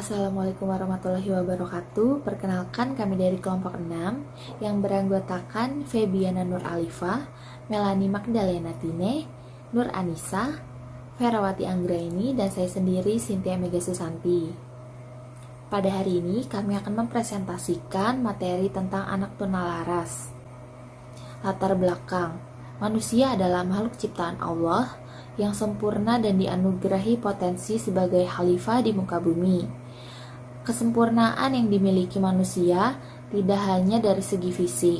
Assalamualaikum warahmatullahi wabarakatuh. Perkenalkan, kami dari kelompok 6 yang beranggotakan Febiana Nur Alifah, Melani Magdalena Tine, Nur Anissa, Ferawati Anggraini, dan saya sendiri Cynthia Mega Susanti. Pada hari ini kami akan mempresentasikan materi tentang anak tunalaras. Latar belakang: manusia adalah makhluk ciptaan Allah yang sempurna dan dianugerahi potensi sebagai khalifah di muka bumi. Kesempurnaan yang dimiliki manusia tidak hanya dari segi fisik,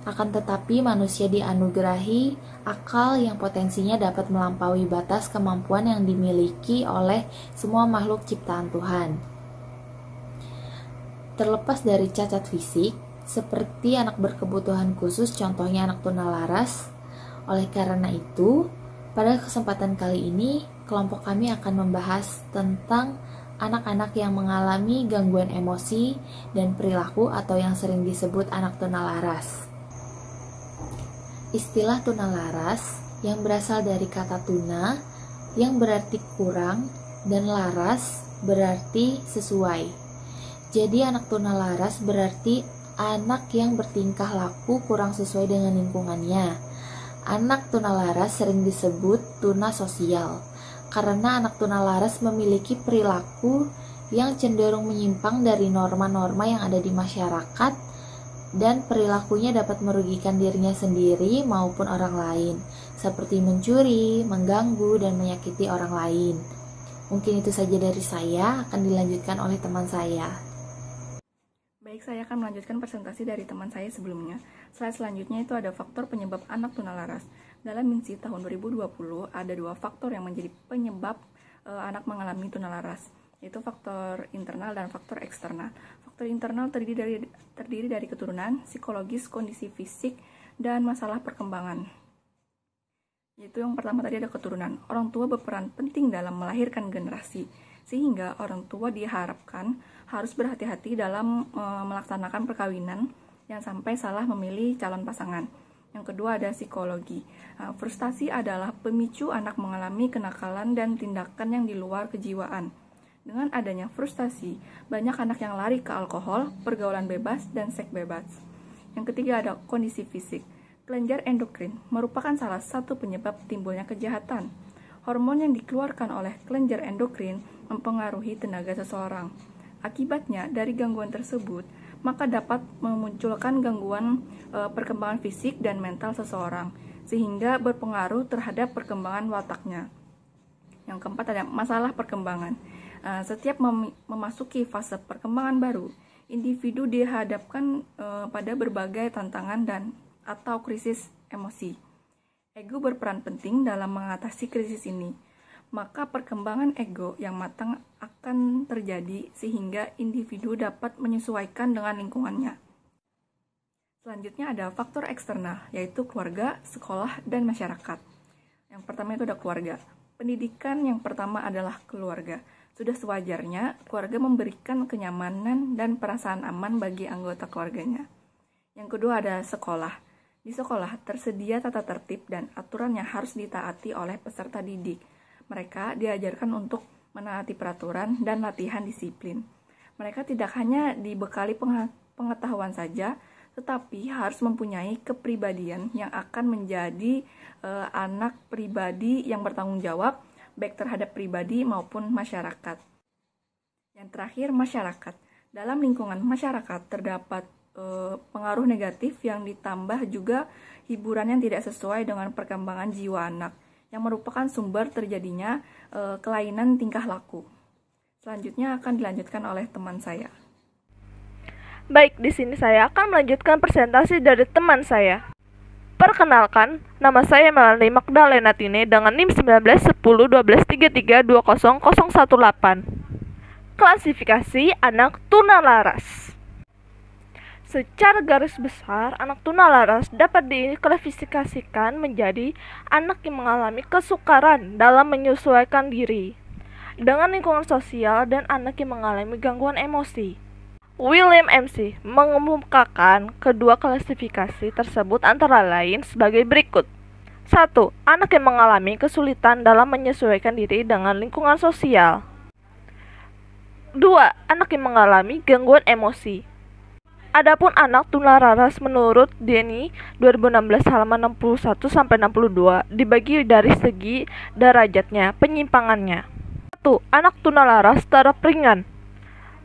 akan tetapi manusia dianugerahi akal yang potensinya dapat melampaui batas kemampuan yang dimiliki oleh semua makhluk ciptaan Tuhan. Terlepas dari cacat fisik, seperti anak berkebutuhan khusus, contohnya anak tunalaras. Oleh karena itu, pada kesempatan kali ini, kelompok kami akan membahas tentang anak-anak yang mengalami gangguan emosi dan perilaku atau yang sering disebut anak tunalaras. Istilah tunalaras yang berasal dari kata tuna yang berarti kurang dan laras berarti sesuai. Jadi anak tunalaras berarti anak yang bertingkah laku kurang sesuai dengan lingkungannya. Anak tunalaras sering disebut tuna sosial karena anak tunalaras memiliki perilaku yang cenderung menyimpang dari norma-norma yang ada di masyarakat dan perilakunya dapat merugikan dirinya sendiri maupun orang lain, seperti mencuri, mengganggu, dan menyakiti orang lain. Mungkin itu saja dari saya, akan dilanjutkan oleh teman saya. Baik, saya akan melanjutkan presentasi dari teman saya sebelumnya. Slide selanjutnya itu ada faktor penyebab anak tunalaras. Dalam MINSI tahun 2020 ada 2 faktor yang menjadi penyebab anak mengalami tunalaras, yaitu faktor internal dan faktor eksternal. Faktor internal terdiri dari keturunan, psikologis, kondisi fisik, dan masalah perkembangan. Yaitu yang pertama tadi ada keturunan. Orang tua berperan penting dalam melahirkan generasi, sehingga orang tua diharapkan harus berhati-hati dalam melaksanakan perkawinan yang sampai salah memilih calon pasangan. Yang kedua ada psikologi. Frustasi adalah pemicu anak mengalami kenakalan dan tindakan yang di luar kejiwaan. Dengan adanya frustasi, banyak anak yang lari ke alkohol, pergaulan bebas, dan seks bebas. Yang ketiga ada kondisi fisik. Kelenjar endokrin merupakan salah satu penyebab timbulnya kejahatan. Hormon yang dikeluarkan oleh kelenjar endokrin mempengaruhi tenaga seseorang. Akibatnya, dari gangguan tersebut, maka dapat memunculkan gangguan perkembangan fisik dan mental seseorang, sehingga berpengaruh terhadap perkembangan wataknya. Yang keempat ada masalah perkembangan. Setiap memasuki fase perkembangan baru, individu dihadapkan pada berbagai tantangan dan atau krisis emosi. Ego berperan penting dalam mengatasi krisis ini. Maka perkembangan ego yang matang akan terjadi sehingga individu dapat menyesuaikan dengan lingkungannya. Selanjutnya ada faktor eksternal, yaitu keluarga, sekolah, dan masyarakat. Yang pertama itu ada keluarga. Pendidikan yang pertama adalah keluarga. Sudah sewajarnya keluarga memberikan kenyamanan dan perasaan aman bagi anggota keluarganya. Yang kedua ada sekolah. Di sekolah tersedia tata tertib dan aturan yang harus ditaati oleh peserta didik. Mereka diajarkan untuk menaati peraturan dan latihan disiplin. Mereka tidak hanya dibekali pengetahuan saja, tetapi harus mempunyai kepribadian yang akan menjadi anak pribadi yang bertanggung jawab, baik terhadap pribadi maupun masyarakat. Yang terakhir, masyarakat. Dalam lingkungan masyarakat terdapat pengaruh negatif yang ditambah juga hiburan yang tidak sesuai dengan perkembangan jiwa anak, yang merupakan sumber terjadinya kelainan tingkah laku. Selanjutnya akan dilanjutkan oleh teman saya. Baik, di sini saya akan melanjutkan presentasi dari teman saya. Perkenalkan, nama saya Melani Magdalena Tine dengan NIM 19101233200018. Klasifikasi anak tunalaras. Secara garis besar, anak tunalaras dapat diklasifikasikan menjadi anak yang mengalami kesukaran dalam menyesuaikan diri dengan lingkungan sosial dan anak yang mengalami gangguan emosi. William MC mengemukakan kedua klasifikasi tersebut antara lain sebagai berikut. 1. Anak yang mengalami kesulitan dalam menyesuaikan diri dengan lingkungan sosial. 2. Anak yang mengalami gangguan emosi. Adapun anak tunalaras menurut Denny 2016 halaman 61-62 dibagi dari segi derajatnya, penyimpangannya. 1. Anak tunalaras taraf ringan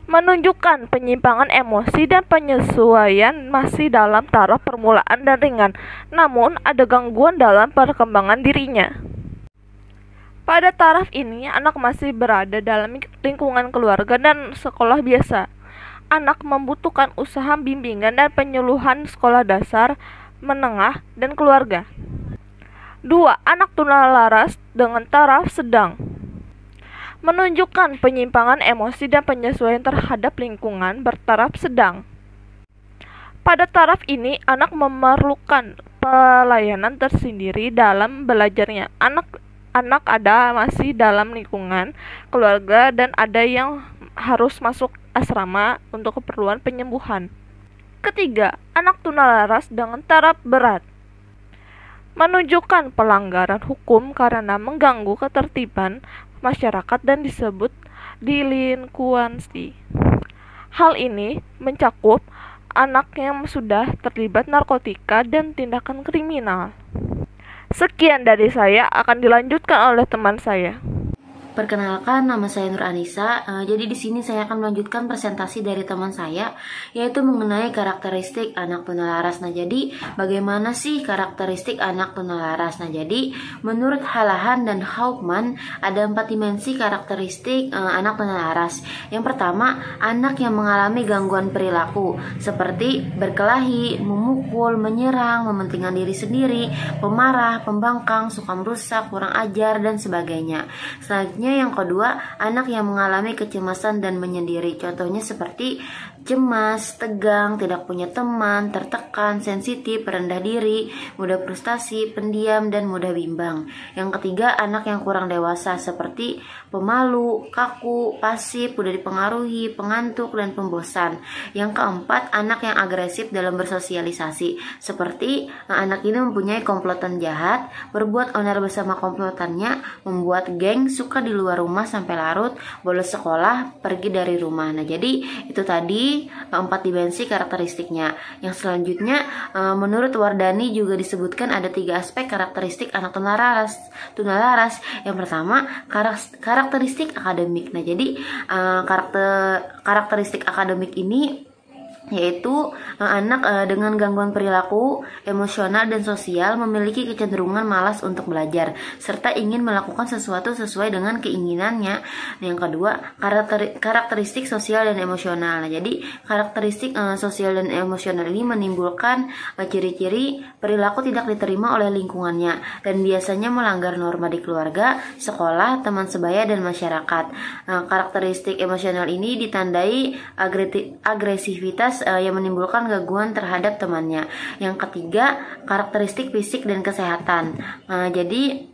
menunjukkan penyimpangan emosi dan penyesuaian masih dalam taraf permulaan dan ringan, namun ada gangguan dalam perkembangan dirinya. Pada taraf ini, anak masih berada dalam lingkungan keluarga dan sekolah biasa. Anak membutuhkan usaha bimbingan dan penyuluhan sekolah dasar, menengah, dan keluarga. 2. Anak tunalaras dengan taraf sedang menunjukkan penyimpangan emosi dan penyesuaian terhadap lingkungan bertaraf sedang. Pada taraf ini, anak memerlukan pelayanan tersendiri dalam belajarnya. Anak ada masih dalam lingkungan keluarga dan ada yang harus masuk asrama untuk keperluan penyembuhan. 3. Anak tunalaras dengan taraf berat menunjukkan pelanggaran hukum karena mengganggu ketertiban masyarakat dan disebut delinkuansi. Hal ini mencakup anak yang sudah terlibat narkotika dan tindakan kriminal. Sekian dari saya, akan dilanjutkan oleh teman saya. Perkenalkan, nama saya Nur Anissa. Jadi di sini saya akan melanjutkan presentasi dari teman saya, yaitu mengenai karakteristik anak tunalaras. Nah, jadi bagaimana sih karakteristik anak tunalaras? Nah, jadi menurut Halahan dan Hauptmann ada 4 dimensi karakteristik anak tunalaras. Yang pertama, anak yang mengalami gangguan perilaku seperti berkelahi, memukul, menyerang, mementingkan diri sendiri, pemarah, pembangkang, suka merusak, kurang ajar, dan sebagainya. Selanjutnya yang kedua, anak yang mengalami kecemasan dan menyendiri. Contohnya seperti cemas, tegang, tidak punya teman, tertekan, sensitif, rendah diri, mudah frustasi, pendiam, dan mudah bimbang. Yang ketiga, anak yang kurang dewasa seperti pemalu, kaku, pasif, mudah dipengaruhi, pengantuk, dan pembosan. Yang keempat, anak yang agresif dalam bersosialisasi seperti anak ini mempunyai komplotan jahat, berbuat onar bersama komplotannya, membuat geng, suka di luar rumah sampai larut, bolos sekolah, pergi dari rumah. Nah, jadi itu tadi 4 dimensi karakteristiknya. Yang selanjutnya menurut Wardani juga disebutkan ada 3 aspek karakteristik anak tunalaras. Yang pertama, karakteristik akademik. Nah, jadi karakteristik akademik ini yaitu anak dengan gangguan perilaku, emosional, dan sosial memiliki kecenderungan malas untuk belajar serta ingin melakukan sesuatu sesuai dengan keinginannya. Yang kedua, karakteristik sosial dan emosional. Nah, jadi karakteristik sosial dan emosional ini menimbulkan ciri-ciri perilaku tidak diterima oleh lingkungannya dan biasanya melanggar norma di keluarga, sekolah, teman sebaya, dan masyarakat. Karakteristik emosional ini ditandai agresivitas yang menimbulkan gangguan terhadap temannya. Yang ketiga, karakteristik fisik dan kesehatan. Jadi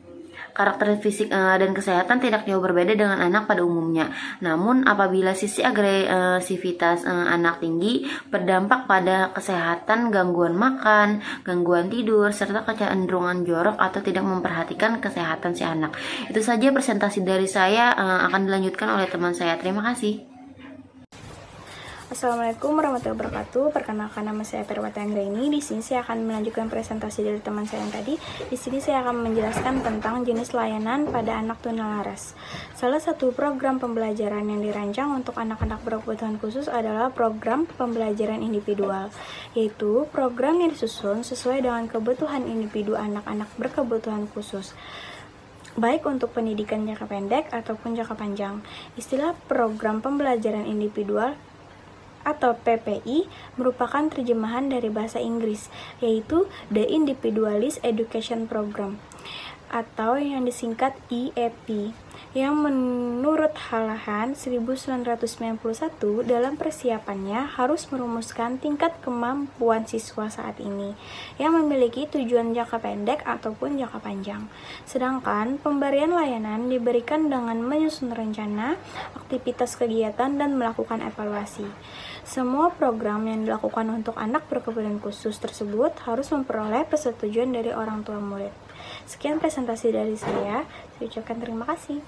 karakter fisik dan kesehatan tidak jauh berbeda dengan anak pada umumnya. Namun apabila sisi agresivitas anak tinggi berdampak pada kesehatan, gangguan makan, gangguan tidur, serta kecenderungan jorok atau tidak memperhatikan kesehatan si anak. Itu saja presentasi dari saya, akan dilanjutkan oleh teman saya. Terima kasih. Assalamualaikum warahmatullahi wabarakatuh. Perkenalkan, nama saya Perwata Anggraini. Di sini saya akan melanjutkan presentasi dari teman saya yang tadi. Di sini saya akan menjelaskan tentang jenis layanan pada anak tunalaras. Salah satu program pembelajaran yang dirancang untuk anak-anak berkebutuhan khusus adalah program pembelajaran individual, yaitu program yang disusun sesuai dengan kebutuhan individu anak-anak berkebutuhan khusus, baik untuk pendidikan jangka pendek ataupun jangka panjang. Istilah program pembelajaran individual atau PPI merupakan terjemahan dari bahasa Inggris, yaitu The Individualist Education Program atau yang disingkat IEP, yang menurut Halahan 1991 dalam persiapannya harus merumuskan tingkat kemampuan siswa saat ini yang memiliki tujuan jangka pendek ataupun jangka panjang. Sedangkan pemberian layanan diberikan dengan menyusun rencana, aktivitas kegiatan, dan melakukan evaluasi. Semua program yang dilakukan untuk anak berkebutuhan khusus tersebut harus memperoleh persetujuan dari orang tua murid. Sekian presentasi dari saya ucapkan terima kasih.